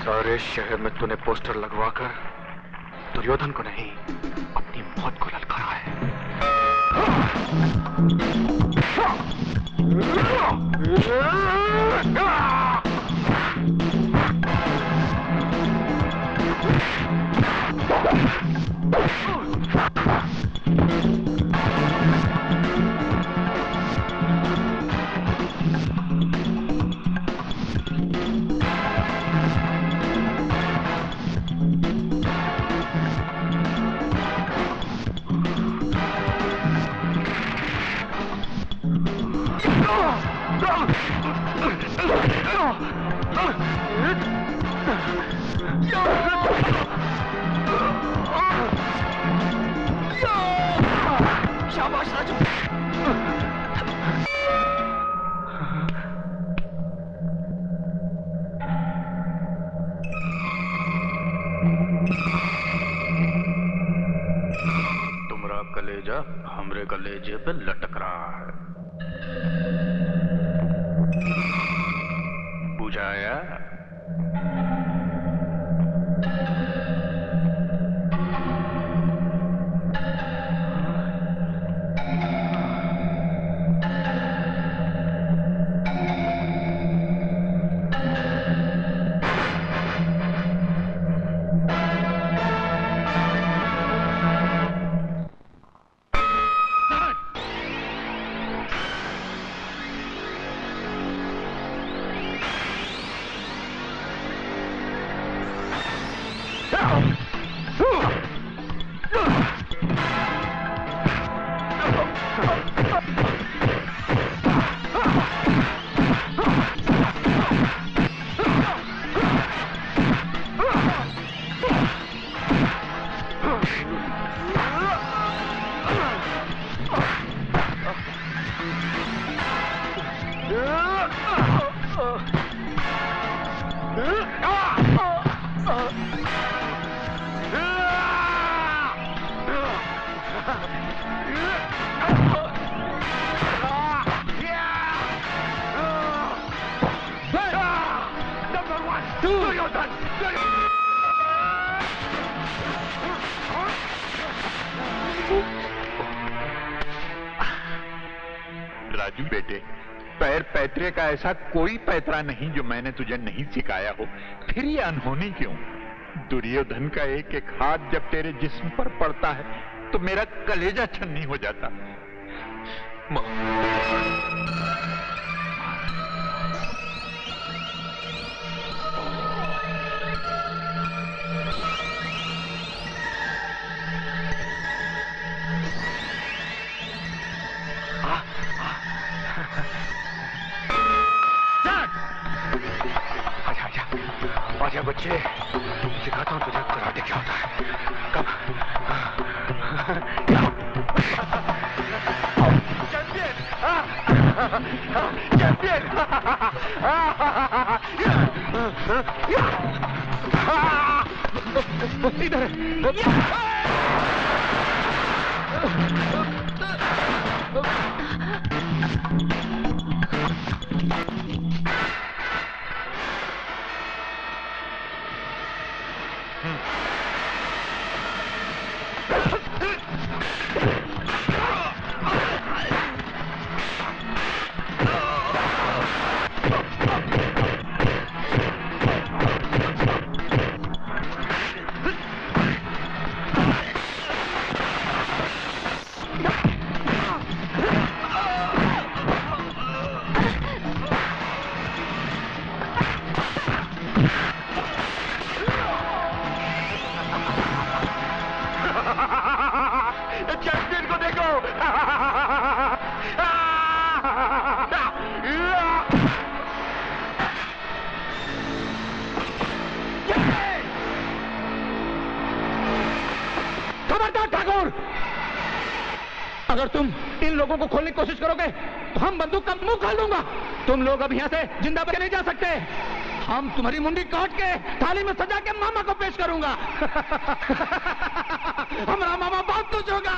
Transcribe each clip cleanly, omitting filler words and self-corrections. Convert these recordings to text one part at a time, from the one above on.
सारे शहर में तूने पोस्टर लगवाकर दुर्योधन को नहीं, अपनी मौत को ललकारा है। शाबाश राजू। तुम्हारा कलेजा हमरे कलेजे पे लटक रहा है, बुझाया? राजू बेटे, पैर पैतरे का ऐसा कोई पैतरा नहीं जो मैंने तुझे नहीं सिखाया हो, फिर ये अनहोनी क्यों? दुर्योधन का एक एक हाथ जब तेरे जिस्म पर पड़ता है तो मेरा कलेजा छन्नी हो जाता। आजा बच्चे, सिखाता हूँ तुझे कराटे क्या होता है। कब चैंपियन, चैंपियन इधर। अगर तुम इन लोगों को खोलने की कोशिश करोगे तो हम बंदूक का मुंह खोल दूंगा। तुम लोग अब यहाँ से जिंदा बच नहीं जा सकते। हम तुम्हारी मुंडी काट के थाली में सजा के मामा को पेश करूंगा। हमारा मामा बहुत खुश होगा।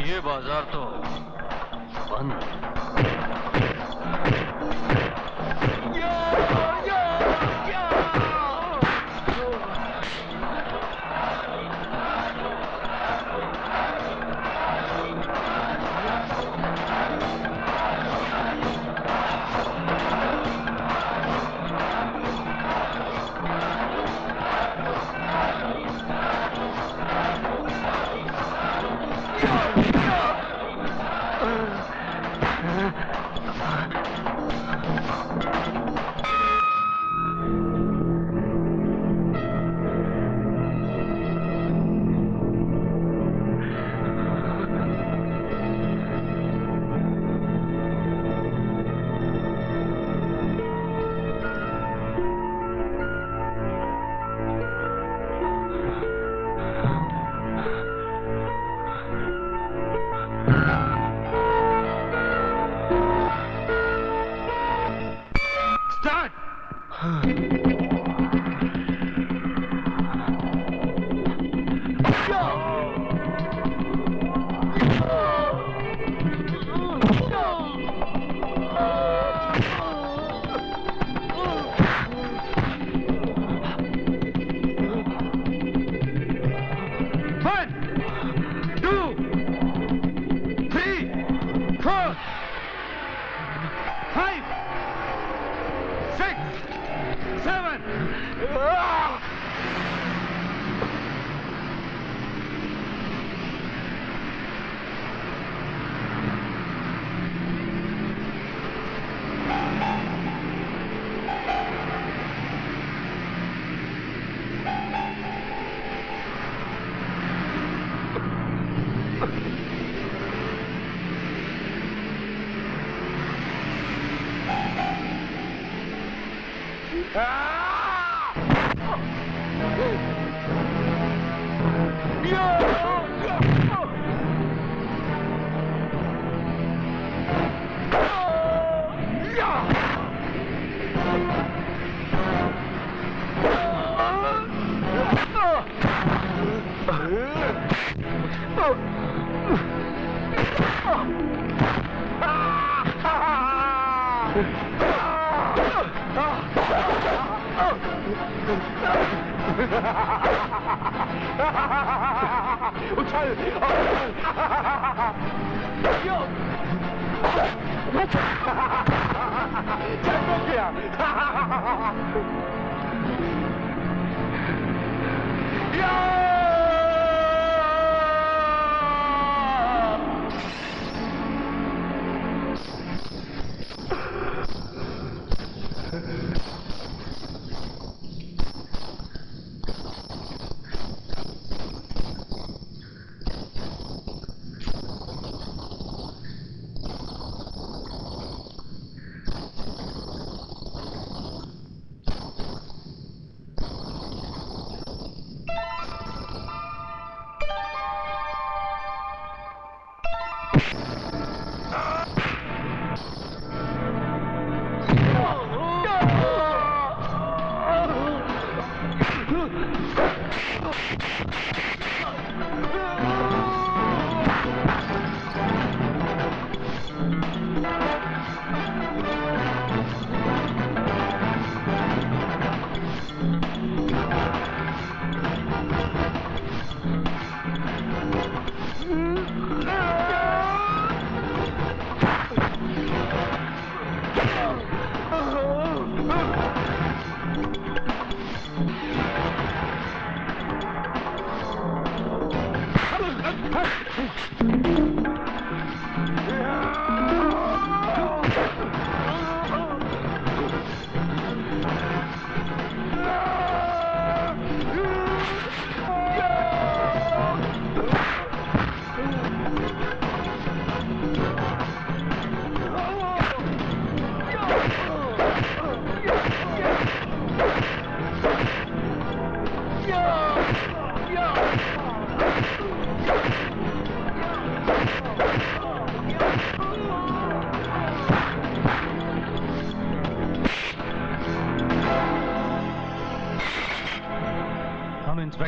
ये बाजार तो बंद।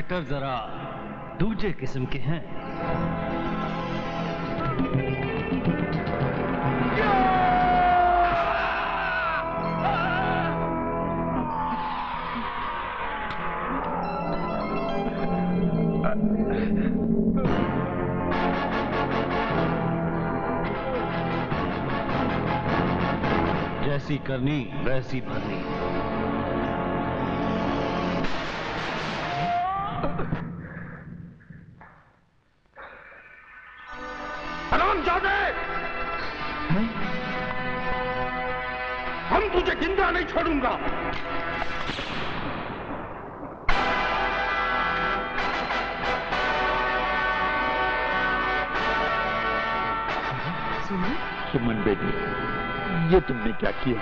इंस्पेक्टर जरा दूजे किस्म के हैं। जैसी करनी वैसी भरनी। हरामजादे! हम तुझे जिंदा नहीं छोड़ूंगा। सुमन बेटी, ये तुमने क्या किया?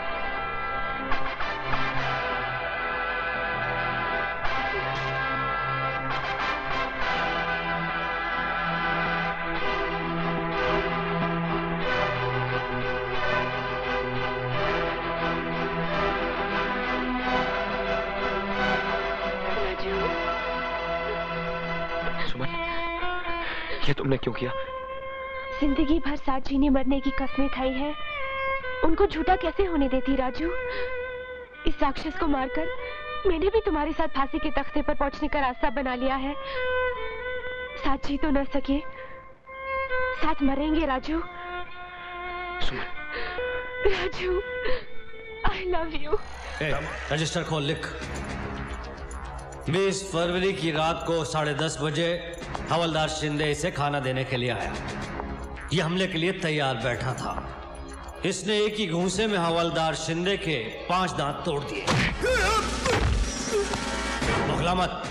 सुमन, ये तुमने क्यों किया? जिंदगी भर साथ जीने मरने की कस्में खाई है, उनको झूठा कैसे होने देती राजू? इस राक्षस को मारकर मैंने भी तुम्हारे साथ फांसी के तख्ते पर पहुंचने का रास्ता बना लिया है। साथ जी तो न सके, साथ मरेंगे Raju. Suman, Raju, I love you. Register खोल, लिख। 20 फरवरी की रात को 10:30 बजे हवलदार शिंदे इसे खाना देने के लिए आया। ये हमले के लिए तैयार बैठा था। इसने एक ही घूंसे में हवलदार शिंदे के 5 दांत तोड़ दिए। बखला मत,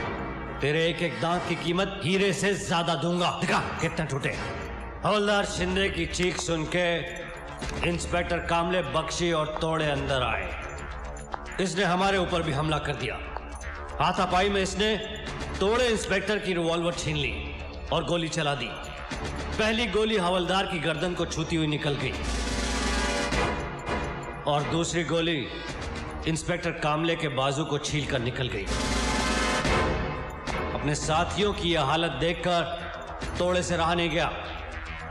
तेरे एक एक दांत की कीमत हीरे से ज्यादा दूंगा। दिखा कितने टूटे। हवलदार शिंदे की चीख सुन के इंस्पेक्टर कामले, बख्शी और तोड़े अंदर आए। इसने हमारे ऊपर भी हमला कर दिया। हाथापाई में इसने तोड़े इंस्पेक्टर की रिवॉल्वर छीन ली और गोली चला दी। पहली गोली हवलदार की गर्दन को छूती हुई निकल गई और दूसरी गोली इंस्पेक्टर कामले के बाजू को छीलकर निकल गई। अपने साथियों की यह हालत देखकर तोड़े से रहा नहीं गया।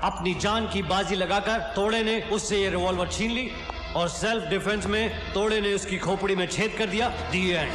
अपनी जान की बाजी लगाकर तोड़े ने उससे यह रिवॉल्वर छीन ली और सेल्फ डिफेंस में तोड़े ने उसकी खोपड़ी में छेद कर दिया। दी एंड।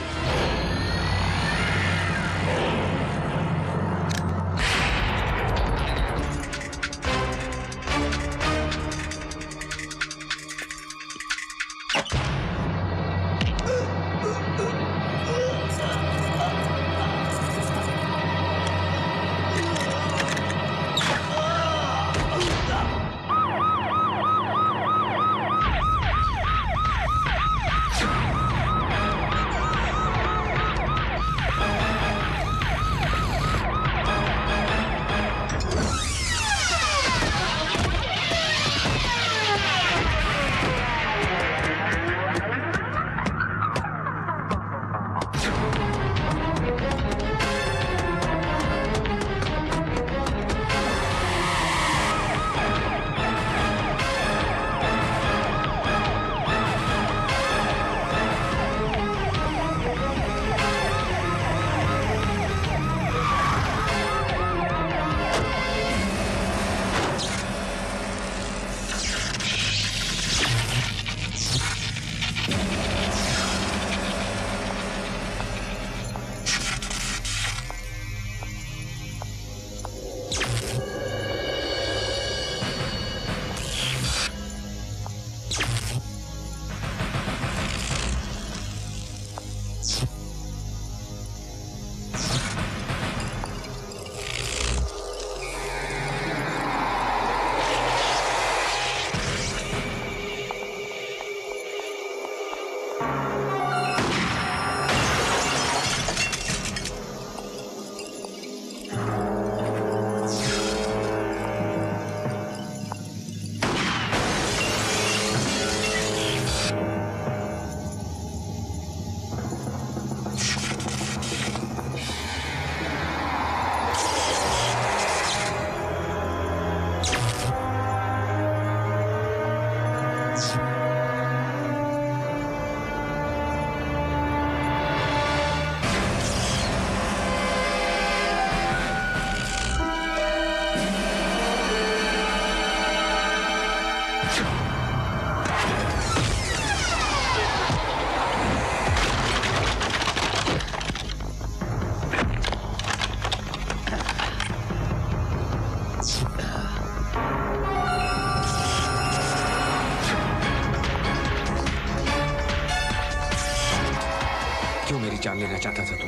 क्यों मेरी जान लेना चाहता था तू?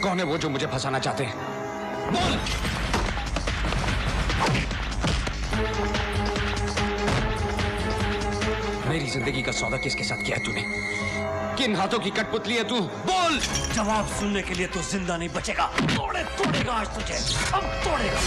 कौन है वो जो मुझे फंसाना चाहते हैं? बोल! मेरी जिंदगी का सौदा किसके साथ किया है तूने? किन हाथों की कठपुतली है तू? बोल! जवाब सुनने के लिए तू जिंदा नहीं बचेगा। तोड़ेगा आज तुझे, अब तोड़ेगा।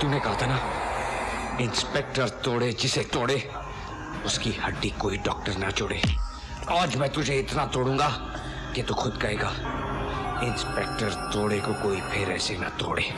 तूने कहा था ना, इंस्पेक्टर तोड़े जिसे तोड़े, उसकी हड्डी कोई डॉक्टर ना जोड़े। आज मैं तुझे इतना तोड़ूंगा कि तू खुद कहेगा, इंस्पेक्टर तोड़े को कोई फिर ऐसे ना तोड़े।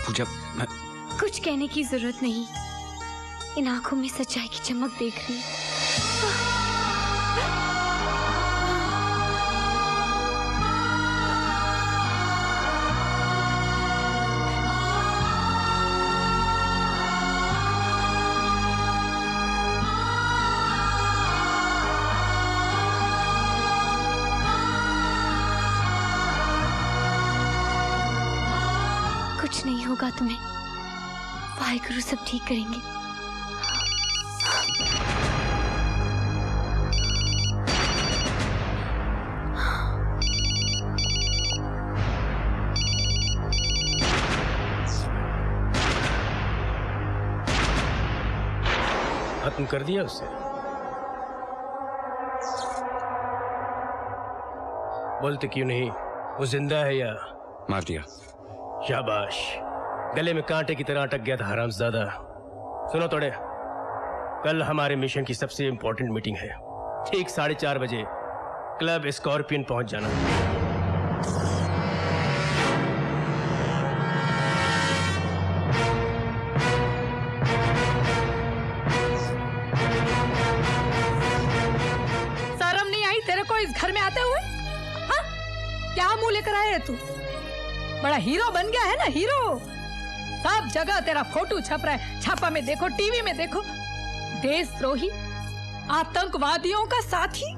पूजा, कुछ कहने की जरूरत नहीं, इन आंखों में सच्चाई की चमक देख रही हूँ। कुछ नहीं होगा तुम्हें, वाहेगुरु सब ठीक करेंगे। खत्म कर दिया उसे? बोलते क्यों नहीं? वो जिंदा है या? मार दिया। शाबाश, गले में कांटे की तरह अटक गया था हरामजादा। सुनो तोड़े, कल हमारे मिशन की सबसे इंपॉर्टेंट मीटिंग है। ठीक 4:30 बजे क्लब स्कॉर्पियन पहुंच जाना। शर्म नहीं आई तेरे को इस घर में आते हुए? हाँ? क्या मुंह लेकर आया है तू? बड़ा हीरो बन गया है ना, हीरो। सब जगह तेरा फोटो छप रहा है, छापा में देखो, टीवी में देखो। देशद्रोही, आतंकवादियों का साथी।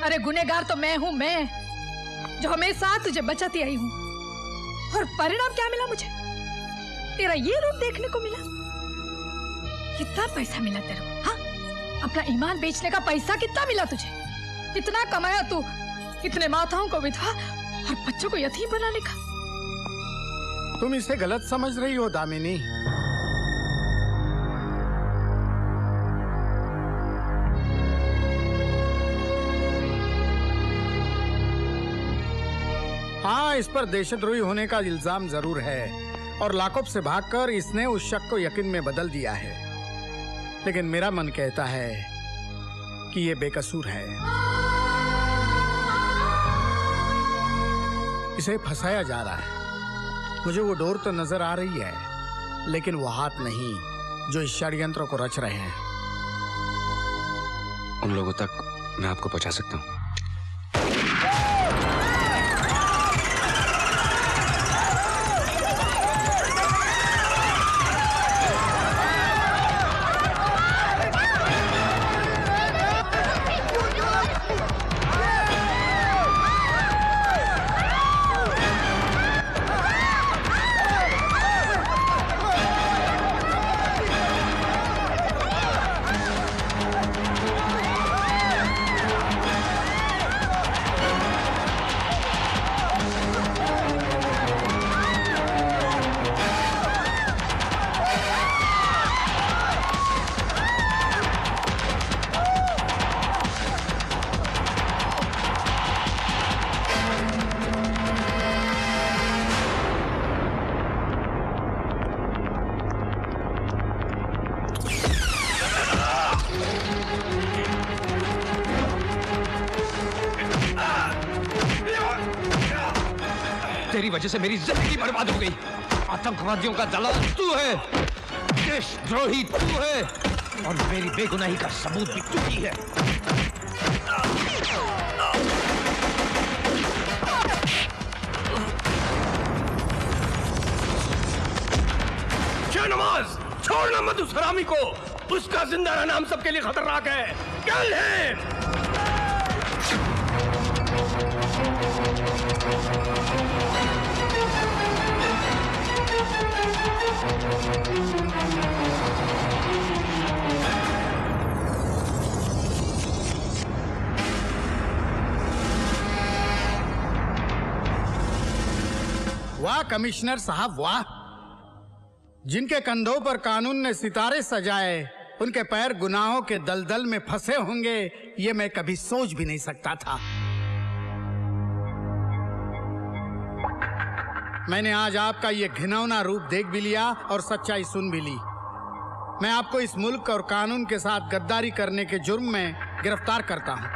अरे गुनहगार तो मैं हूं, मैं जो हमेशा तुझे बचाती आई हूं। और परिणाम क्या मिला मुझे? तेरा ये रूप देखने को मिला। कितना पैसा मिला तेरे को? हाँ, अपना ईमान बेचने का पैसा कितना मिला तुझे? कितना कमाया तू? इतने माताओं को विधवा और बच्चों को यतीम बनाने का। तुम इसे गलत समझ रही हो दामिनी। हाँ, इस पर देशद्रोही होने का इल्जाम जरूर है और लाकअप से भागकर इसने उस शक को यकीन में बदल दिया है। लेकिन मेरा मन कहता है कि ये बेकसूर है। इसे फंसाया जा रहा है। मुझे वो डोर तो नजर आ रही है, लेकिन वो हाथ नहीं जो इस षड्यंत्र को रच रहे हैं। उन लोगों तक मैं आपको पहुंचा सकता हूं। तेरी वजह से मेरी जिंदगी बर्बाद हो गई। आतंकवादियों का दलाल तू है, देशद्रोही तू है, और मेरी बेगुनाही का सबूत भी तू ही है। शाहनवाज, छोड़ना मत उस हरामी को। उसका जिंदा रहना हम सबके लिए खतरनाक है। कल है। वाह कमिश्नर साहब वाह। जिनके कंधों पर कानून ने सितारे सजाए, उनके पैर गुनाहों के दलदल में फंसे होंगे, ये मैं कभी सोच भी नहीं सकता था। मैंने आज आपका ये घिनौना रूप देख भी लिया और सच्चाई सुन भी ली। मैं आपको इस मुल्क और कानून के साथ गद्दारी करने के जुर्म में गिरफ्तार करता हूं।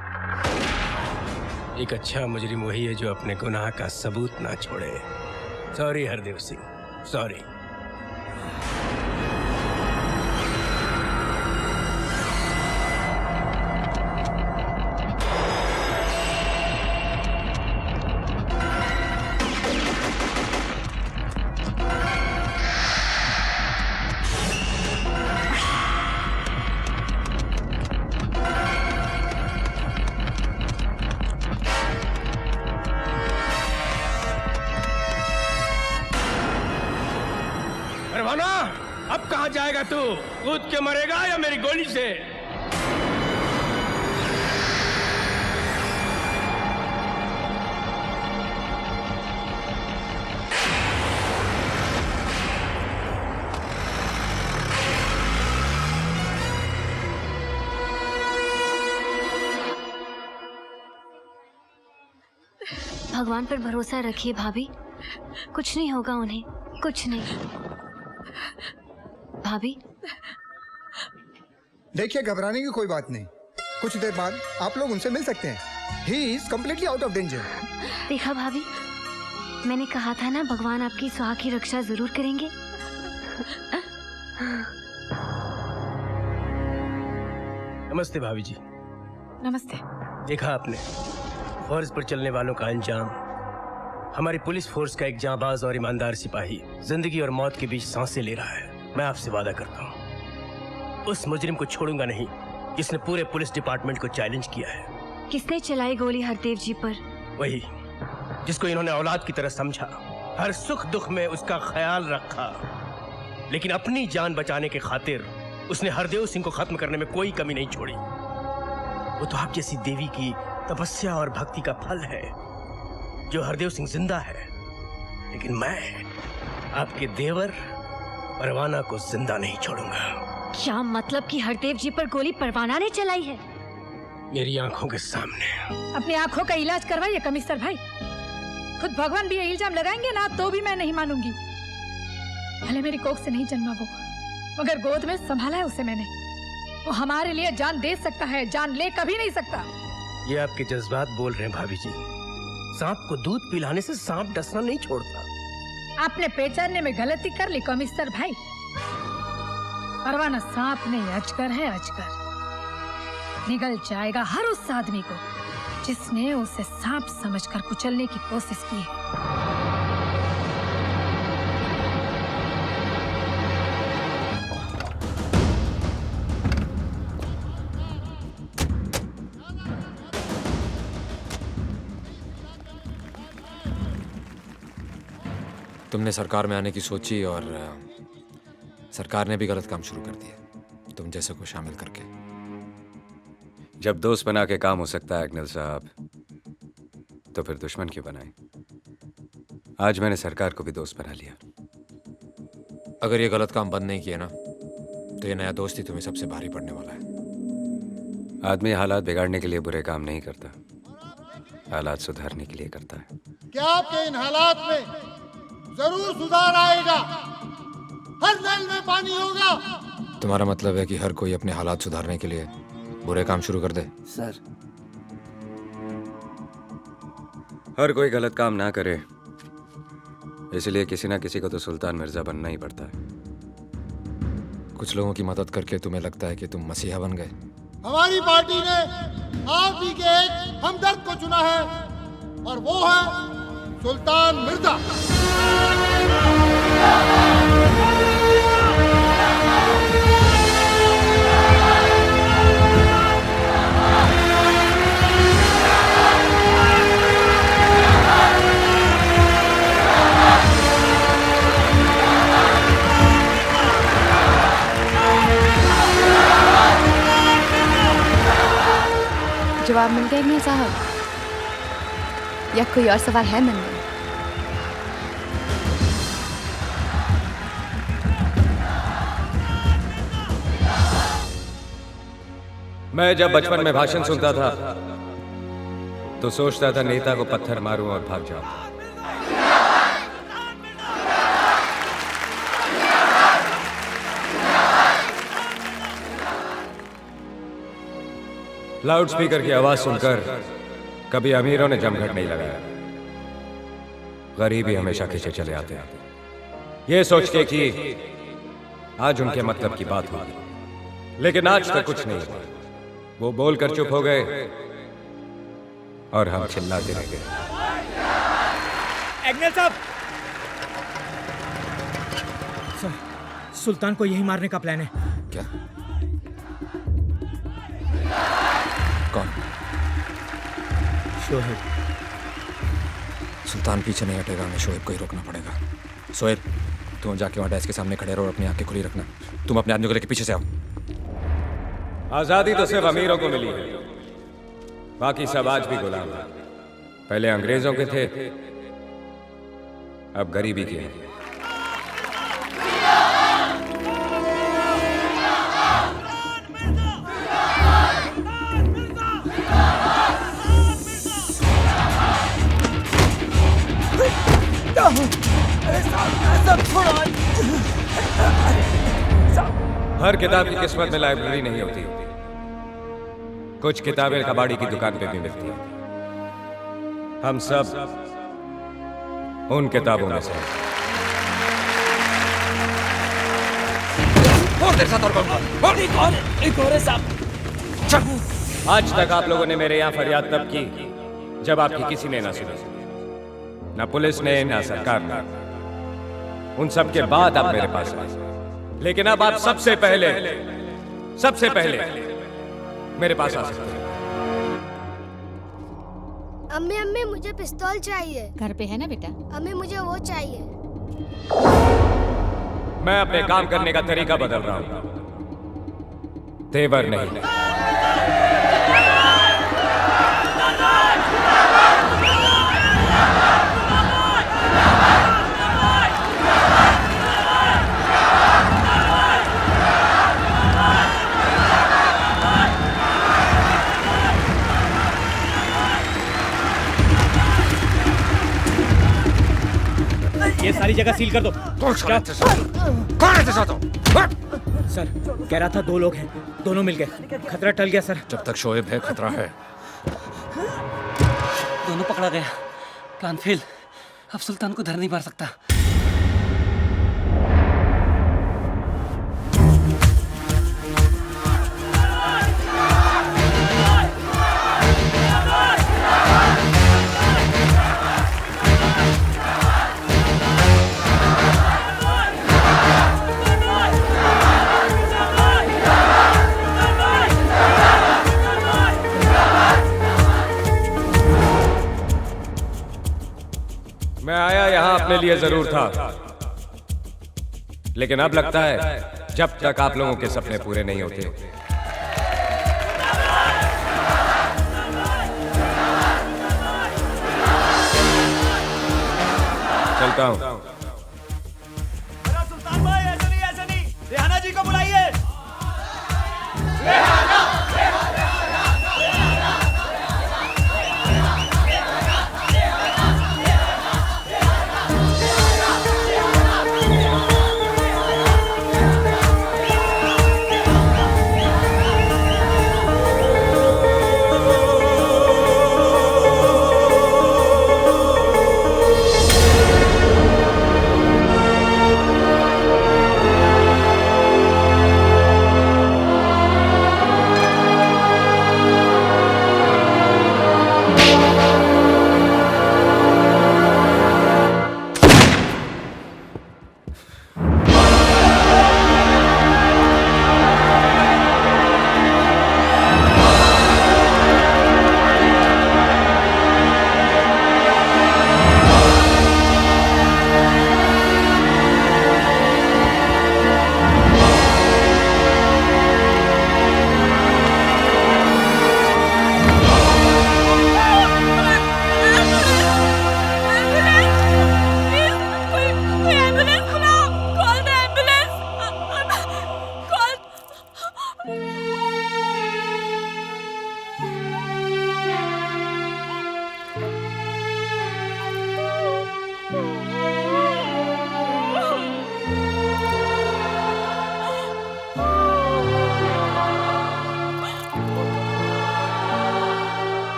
एक अच्छा मुजरिम वही है जो अपने गुनाह का सबूत ना छोड़े। Sorry Hardev Singh, sorry. परवाना, अब कहाँ जाएगा तू? कूद के मरेगा या मेरी गोली से? भगवान पर भरोसा रखिए भाभी, कुछ नहीं होगा उन्हें, कुछ नहीं। भाभी देखिए, घबराने की कोई बात नहीं। कुछ देर बाद आप लोग उनसे मिल सकते हैं। He is completely out of danger. देखा भाभी, मैंने कहा था ना, भगवान आपकी सुहाग की रक्षा जरूर करेंगे। नमस्ते भाभी जी। नमस्ते। देखा आपने, फर्ज पर चलने वालों का अंजाम। हमारी पुलिस फोर्स का एक जांबाज और ईमानदार सिपाही जिंदगी और मौत के बीच सांसें ले रहा है। मैं आपसे वादा करता हूँ, उस मुजरिम को छोड़ूंगा नहीं जिसने पूरे पुलिस डिपार्टमेंट को चैलेंज किया है। किसने चलाई गोली हरदेव जी पर? वही जिसको इन्होंने औलाद की तरह समझा, हर सुख दुख में उसका ख्याल रखा, लेकिन अपनी जान बचाने के खातिर उसने हरदेव सिंह को खत्म करने में कोई कमी नहीं छोड़ी। वो तो आप जैसी देवी की तपस्या और भक्ति का फल है जो हरदेव सिंह जिंदा है, लेकिन मैं आपके देवर परवाना को जिंदा नहीं छोड़ूंगा। क्या मतलब कि हरदेव जी पर गोली परवाना ने चलाई है? मेरी आंखों के सामने। अपनी आंखों का इलाज करवाइए कमिश्नर भाई। खुद भगवान भी ये इल्जाम लगाएंगे ना तो भी मैं नहीं मानूंगी। भले मेरी कोख से नहीं जन्मा वो, मगर गोद में संभाला है उसे मैंने। वो हमारे लिए जान दे सकता है, जान ले कभी नहीं सकता। ये आपके जज्बात बोल रहे हैं भाभी जी। सांप को दूध पिलाने से सांप डसना नहीं छोड़ता। आपने पहचानने में गलती कर ली कमिश्नर भाई। परवाना सांप नहीं, अजगर है, अजगर। निगल जाएगा हर उस आदमी को जिसने उसे सांप समझकर कुचलने की कोशिश की है। तुमने सरकार में आने की सोची और सरकार ने भी गलत काम शुरू कर दिया तुम जैसे को शामिल करके। जब दोस्त बना के काम हो सकता है अग्निल साहब, तो फिर दुश्मन क्यों बनाए? आज मैंने सरकार को भी दोस्त बना लिया। अगर ये गलत काम बंद नहीं किए ना, तो ये नया दोस्त ही तुम्हें सबसे भारी पड़ने वाला है। आदमी हालात बिगाड़ने के लिए बुरे काम नहीं करता, हालात सुधारने के लिए करता है। क्या आपके इन हालात में जरूर सुधार आएगा? हर नल में पानी होगा। तुम्हारा मतलब है कि हर कोई अपने हालात सुधारने के लिए बुरे काम शुरू कर दे? सर, हर कोई गलत काम ना करे, इसलिए किसी ना किसी को तो सुल्तान मिर्जा बनना ही पड़ता है। कुछ लोगों की मदद करके तुम्हें लगता है कि तुम मसीहा बन गए? हमारी पार्टी ने आप ही के एक हमदर्द को चुना है और वो है सुल्तान मिर्जा। जवाब मिल गया नहीं साहब, या कोई और सवाल है मन में? मैं जब बचपन में भाषण सुनता था तो सोचता था नेता को पत्थर मारूं और भाग जाऊं। लाउड स्पीकर की आवाज सुनकर कभी अमीरों ने जमघट नहीं लगाया, गरीब ही हमेशा खींचे चले आते हैं, ये सोच के कि आज उनके मतलब की बात होगी। लेकिन आज तक कुछ नहीं हुआ। वो बोलकर चुप हो गए और हम चिल्लाते रह गए। एग्नेल साहब, सर, सुल्तान को यही मारने का प्लान है। क्या? कौन? शोएब। सुल्तान पीछे नहीं हटेगा, हमें शोएब को ही रोकना पड़ेगा। शोएब, तुम जाके वहां डेस्क के सामने खड़े रहो और अपनी आंखें खुली रखना। तुम अपने आदमियों को लेकर पीछे से आओ। आजादी तो सिर्फ अमीरों को मिली है, बाकी सब आज भी गुलाम हैं। पहले अंग्रेजों के थे, अब गरीबी के हैं। हर किताब की किस्मत में लाइब्रेरी नहीं होती, कुछ किताबें कबाड़ी की दुकान पे भी मिलती हैं। हम सब उन किताबों में से हैं। आज तक आप लोगों ने मेरे यहाँ फरियाद तब की जब आपकी किसी ने ना सुनी, ना पुलिस ने ना सरकार ने। उन सब के बाद आप मेरे पास आए, लेकिन अब आप सबसे पहले मेरे पास आ सकते हैं। अम्मी अम्मी मुझे पिस्तौल चाहिए। घर पे है ना बेटा? अम्मी मुझे वो चाहिए। मैं अपने काम करने का तरीका बदल रहा हूं, तेवर नहीं। ये सारी जगह सील कर दो। कौन है? सर, कह रहा था 2 लोग हैं। दोनों मिल गए, खतरा टल गया सर। जब तक शोएब है खतरा है। दोनों पकड़ा गया, प्लान फेल। अब सुल्तान को धर नहीं मार सकता। मैं आया यहां अपने लिए जरूर था, लेकिन अब लगता है जब तक आप लोगों के सपने पूरे नहीं होते चलता हूं। सुल्तान भाई ऐसे नहीं, रेहाना जी को बुलाइए।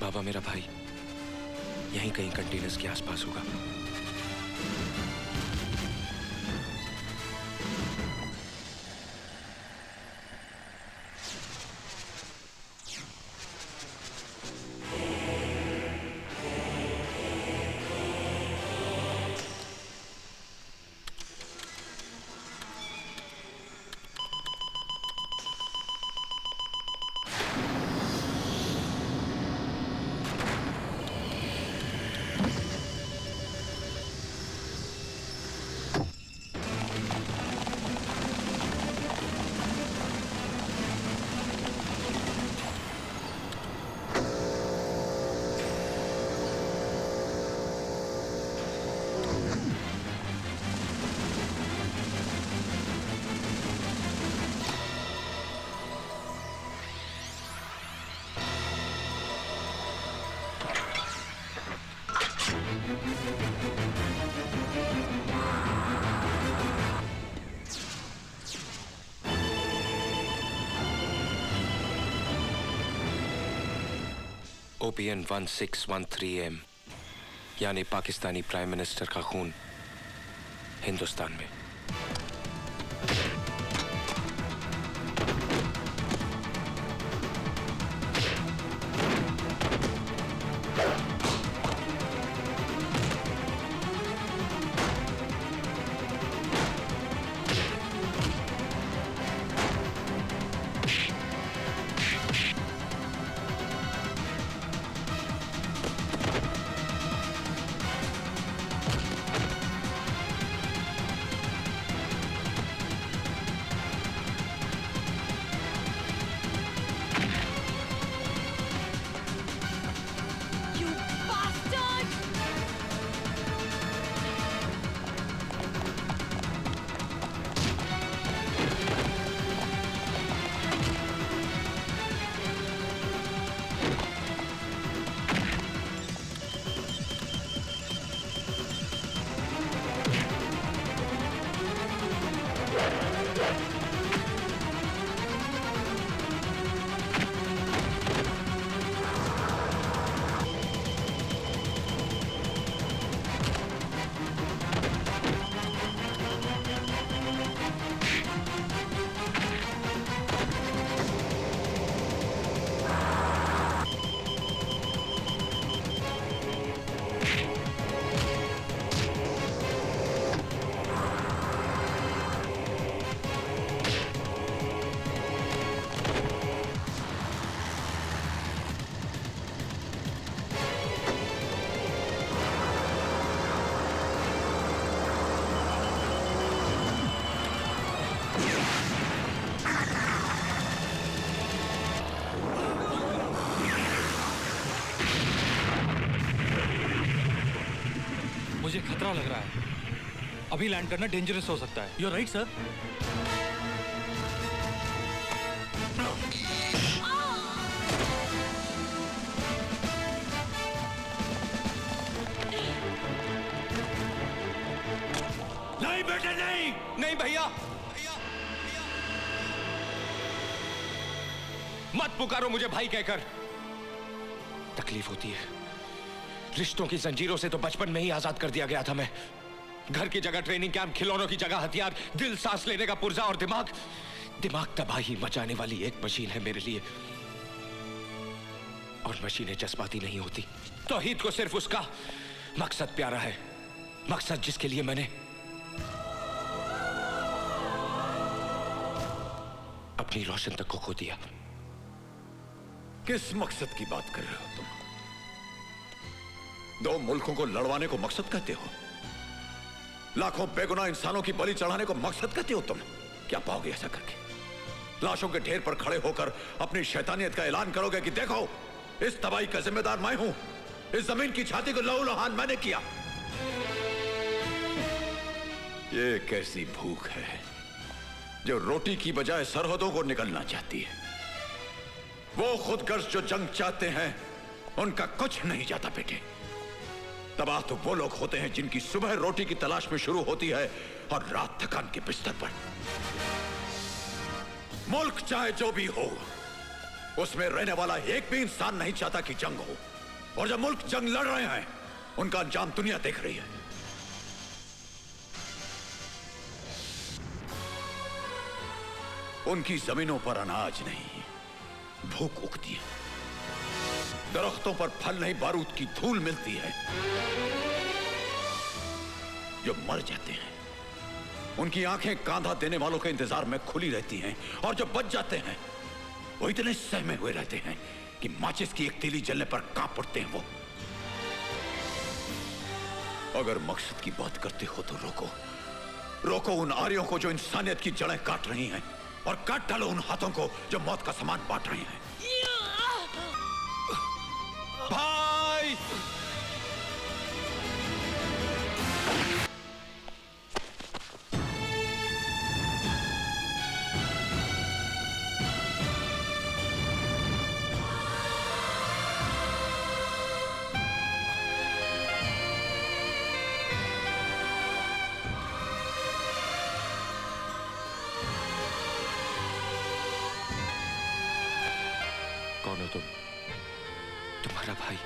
बाबा मेरा भाई यहीं कहीं कंटेनर्स के आसपास होगा। OPN 1613M यानी पाकिस्तानी प्राइम मिनिस्टर का खून हिंदुस्तान में। मुझे खतरा लग रहा है। अभी लैंड करना डेंजरस हो सकता है। You right sir. नहीं बेटे नहीं। नहीं भैया, मत पुकारो मुझे भाई कहकर। तकलीफ होती है। रिश्तों की जंजीरों से तो बचपन में ही आजाद कर दिया गया था मैं। घर की जगह ट्रेनिंग कैंप, खिलौनों की जगह हथियार, दिल सांस लेने का पुर्जा और दिमाग तबाही मचाने वाली एक मशीन है मेरे लिए। और मशीनें जज्बाती नहीं होती। तौहीद को सिर्फ उसका मकसद प्यारा है, मकसद जिसके लिए मैंने अपनी रोशन तक को खो दिया। किस मकसद की बात कर रहे हो तुम? दो मुल्कों को लड़वाने को मकसद कहते हो? लाखों बेगुनाह इंसानों की बलि चढ़ाने को मकसद कहते हो तुम? क्या पाओगे ऐसा करके? लाशों के ढेर पर खड़े होकर अपनी शैतानियत का ऐलान करोगे कि देखो, इस तबाही का जिम्मेदार मैं हूं, इस जमीन की छाती को लहूलुहान मैंने किया। ये कैसी भूख है जो रोटी की बजाय सरहदों को निकलना चाहती है। वो खुदगर्ज जो जंग चाहते हैं उनका कुछ नहीं जाता बेटे। तबाह तो वो लोग होते हैं जिनकी सुबह रोटी की तलाश में शुरू होती है और रात थकान के बिस्तर पर। मुल्क चाहे जो भी हो, उसमें रहने वाला एक भी इंसान नहीं चाहता कि जंग हो। और जब मुल्क जंग लड़ रहे हैं, उनका अंजाम दुनिया देख रही है। उनकी जमीनों पर अनाज नहीं, भूख उगती है। दरख्तों पर फल नहीं, बारूद की धूल मिलती है। जो मर जाते हैं उनकी आंखें कांधा देने वालों के इंतजार में खुली रहती हैं, और जो बच जाते हैं वो इतने सहमे हुए रहते हैं कि माचिस की एक तीली जलने पर कांप उठते हैं। वो अगर मकसद की बात करते हो तो रोको उन आर्यों को जो इंसानियत की जड़ें काट रही हैं, और काट डालो उन हाथों को जो मौत का सामान बांट रहे हैं। भाई! कौन हो तुम? तुम्हारा भाई।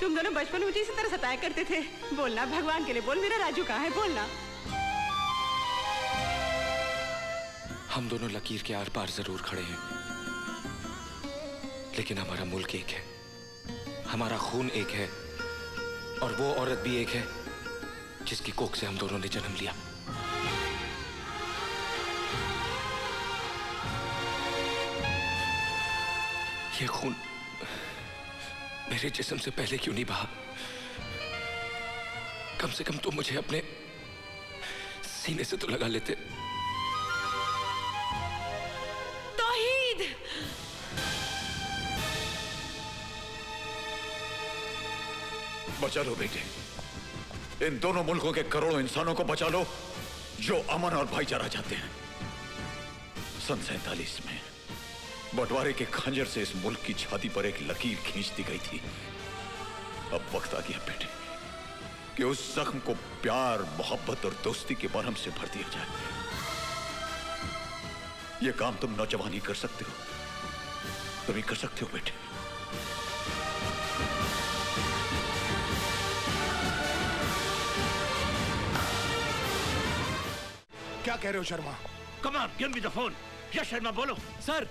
तुम दोनों बचपन में मुझे इसी तरह सताया करते थे। बोलना, भगवान के लिए बोल, मेरा राजू कहाँ है? बोलना। हम दोनों लकीर के आर पार जरूर खड़े हैं, लेकिन हमारा मुल्क एक है, हमारा खून एक है, और वो औरत भी एक है जिसकी कोख से हम दोनों ने जन्म लिया। ये खून मेरे जिस्म से पहले क्यों नहीं बहा? कम से कम तुम मुझे अपने सीने से तो लगा लेते। तौहीद! बचा लो बेटे, इन दोनों मुल्कों के करोड़ों इंसानों को बचा लो जो अमन और भाईचारा चाहते हैं। सन 47 में बंटवारे के खंजर से इस मुल्क की छाती पर एक लकीर खींच दी गई थी। अब वक्त आ गया बेटे कि उस जख्म को प्यार, मोहब्बत और दोस्ती के मरहम से भर दिया जाए। यह काम तुम नौजवान ही कर सकते हो, तुम ही कर सकते हो बेटे। क्या कह रहे हो Sharma? Come on, give me the phone. Yes Sharma, बोलो। सर,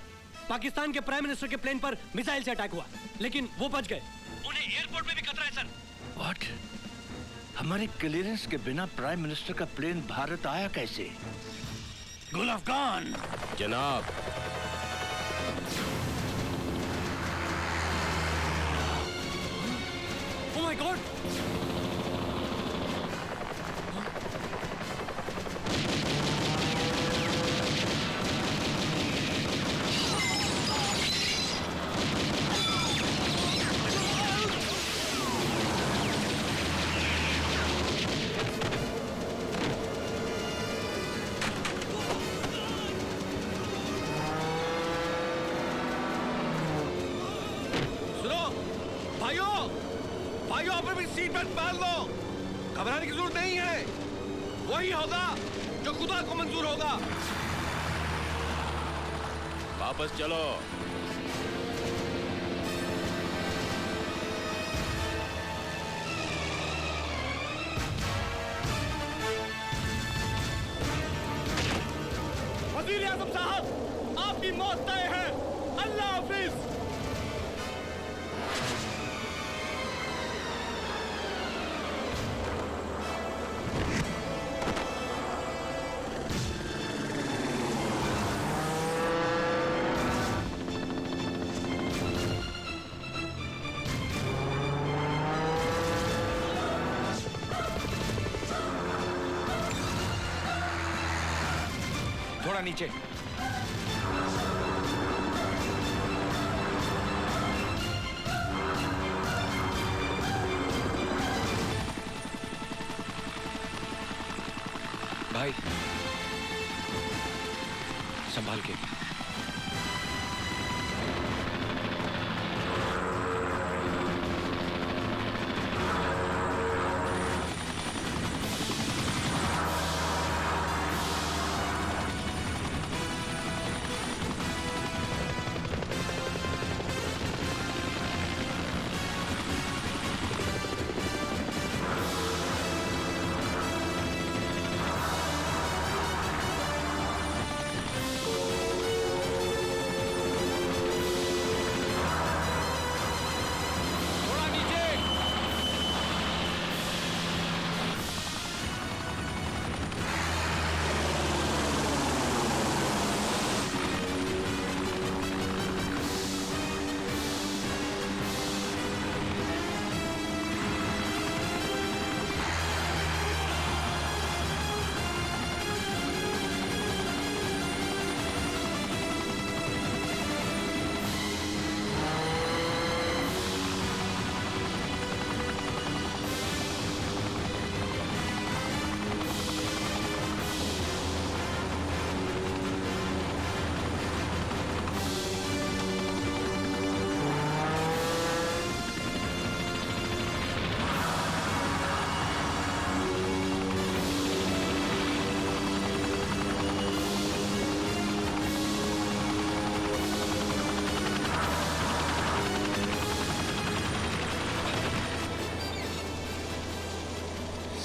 पाकिस्तान के प्राइम मिनिस्टर के प्लेन पर मिसाइल से अटैक हुआ, लेकिन वो बच गए। उन्हें एयरपोर्ट में भी खतरा है सर। व्हाट? हमारे क्लियरेंस के बिना प्राइम मिनिस्टर का प्लेन भारत आया कैसे? गुल अफगान। जनाब, ओह माय गॉड! अभी सीट बेल्ट पहन लो। घबराने की जरूरत नहीं है। वही होगा जो खुदा को मंजूर होगा। वापस चलो। वज़ीर आज़म साहब, आपकी मौत तय है। अल्लाह हाफिज। थोड़ा नीचे। भाई संभाल के।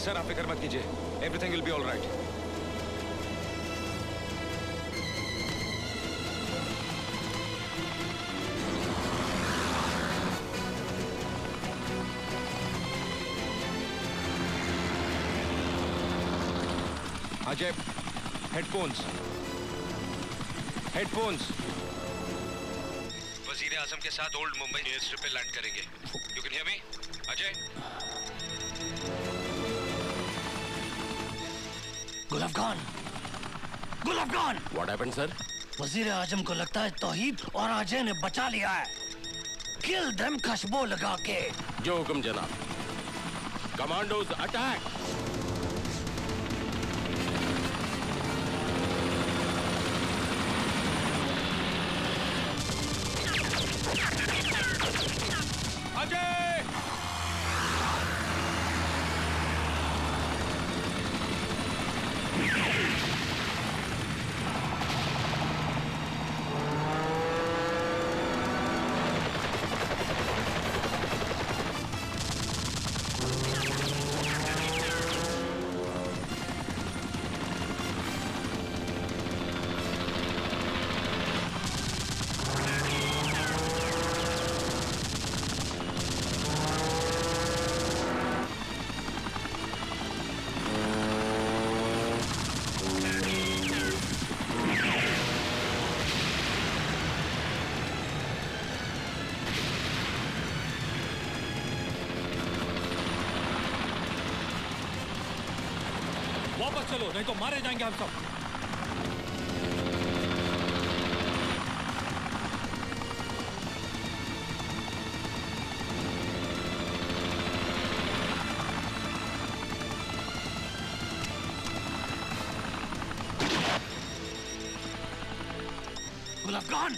सर, आप फिक्र मत कीजिए। Everything will be all right. Ajay, headphones. वजीर आजम के साथ ओल्ड मुंबई एयर स्ट्रिप पे लैंड करेंगे। You can hear me Ajay? गुल अफगान। What happened, sir? वजीर आजम को लगता है तौहीद और अजय ने बचा लिया है। किल देम खुशबू लगा के। जो हुक्म जनाब। Commandos attack. अजय! वापस चलो, नहीं तो मारे जाएंगे हम सब। गुलाबखान,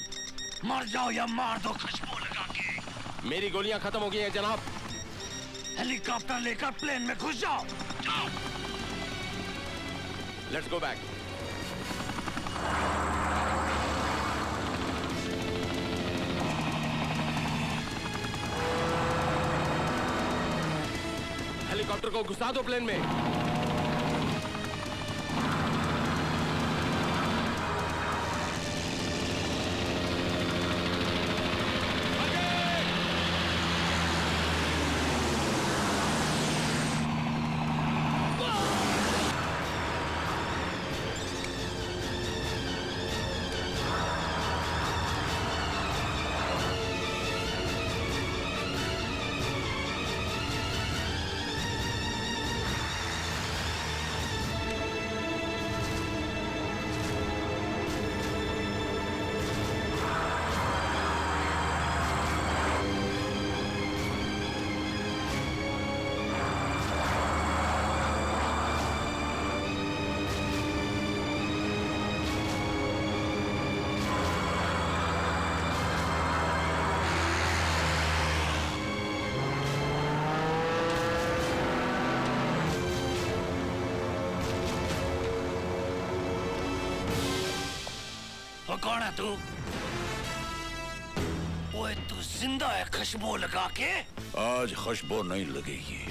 मर जाओ या मार दो खुशबू लगा के। मेरी गोलियां खत्म हो गई हैं जनाब। हेलीकॉप्टर लेकर प्लेन में घुस जाओ। जाओ। Let's go back. हेलीकॉप्टर को घुसा दो प्लेन में। वो कौन है तू? ओए तू जिंदा है खुशबू लगा के? आज खुशबू नहीं लगेगी।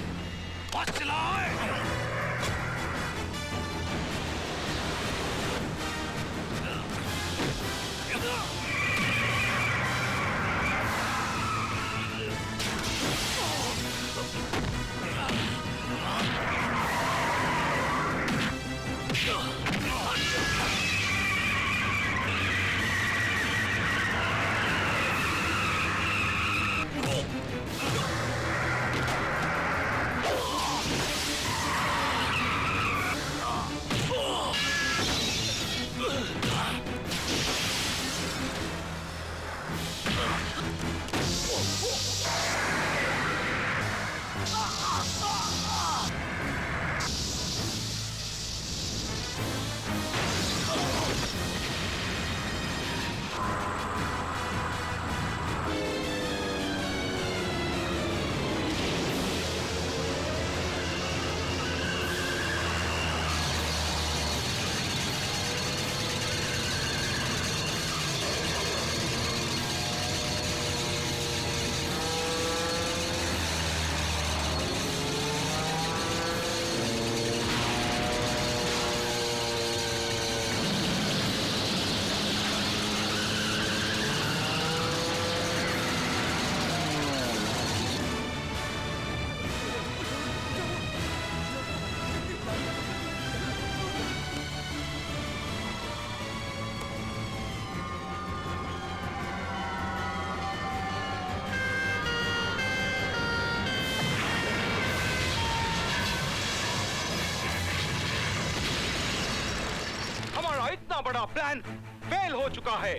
इतना बड़ा प्लान फेल हो चुका है।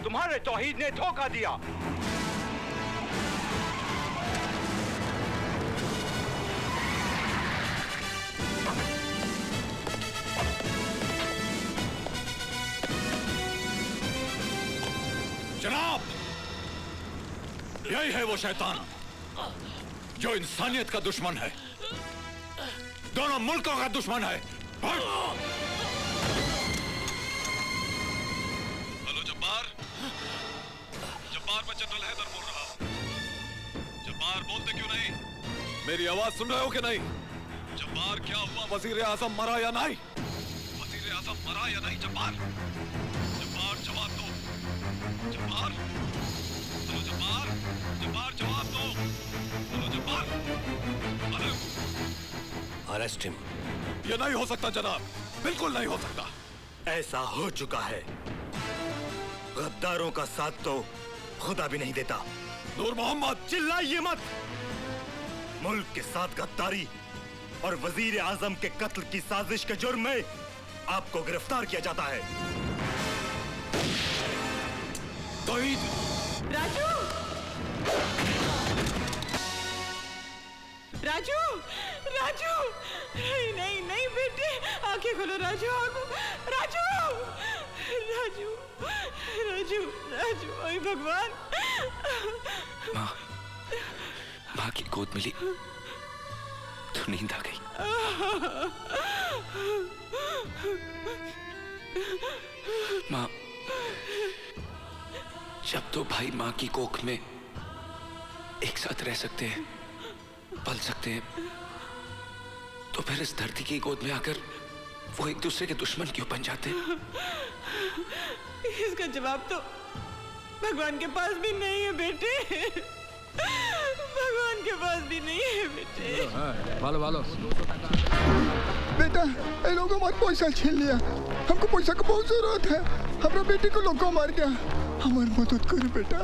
तुम्हारे तौहीद ने धोखा दिया। जनाब, यही है वो शैतान जो इंसानियत का दुश्मन है, दोनों मुल्कों का दुश्मन है। हेलो जब्बार, जब्बार मैं जनरल हैदर बोल रहा हूं। जब्बार बोलते क्यों नहीं? मेरी आवाज सुन रहे हो कि नहीं? जब्बार क्या हुआ, वजीर आजम मरा या नहीं? वजीर आजम मरा या नहीं? जब्बार, जब्बार जवाब दो। जब्बार, हेलो जब्बार, जब्बार जवाब दो। Hello Jabbar, hello. Arrest him. ये नहीं हो सकता जनाब, बिल्कुल नहीं हो सकता। ऐसा हो चुका है। गद्दारों का साथ तो खुदा भी नहीं देता। नूर मोहम्मद, चिल्लाइए मत। मुल्क के साथ गद्दारी और वजीर आजम के कत्ल की साजिश के जुर्म में आपको गिरफ्तार किया जाता है। राजू, राजू, राजू, नहीं नहीं नहीं बेटे, आंखें खोलो राजू, राजू, राजू, राजू, राजू, ओए भगवान। माँ की गोद मिली तो नींद आ गई। माँ, जब दो भाई माँ की कोख में एक साथ रह सकते हैं, पल सकते हैं, तो फिर इस धरती की गोद में आकर वो एक दूसरे के दुश्मन क्यों बन जाते हैं? इसका जवाब तो भगवान के पास भी नहीं है बेटे। भगवान के पास भी नहीं है बेटे। वालो बेटा, ये लोगों हमारे पैसा छीन लिया। हमको पैसा की बहुत जरूरत है। हमारा बेटी को लोगों मार गया। हमारी मदद करो बेटा।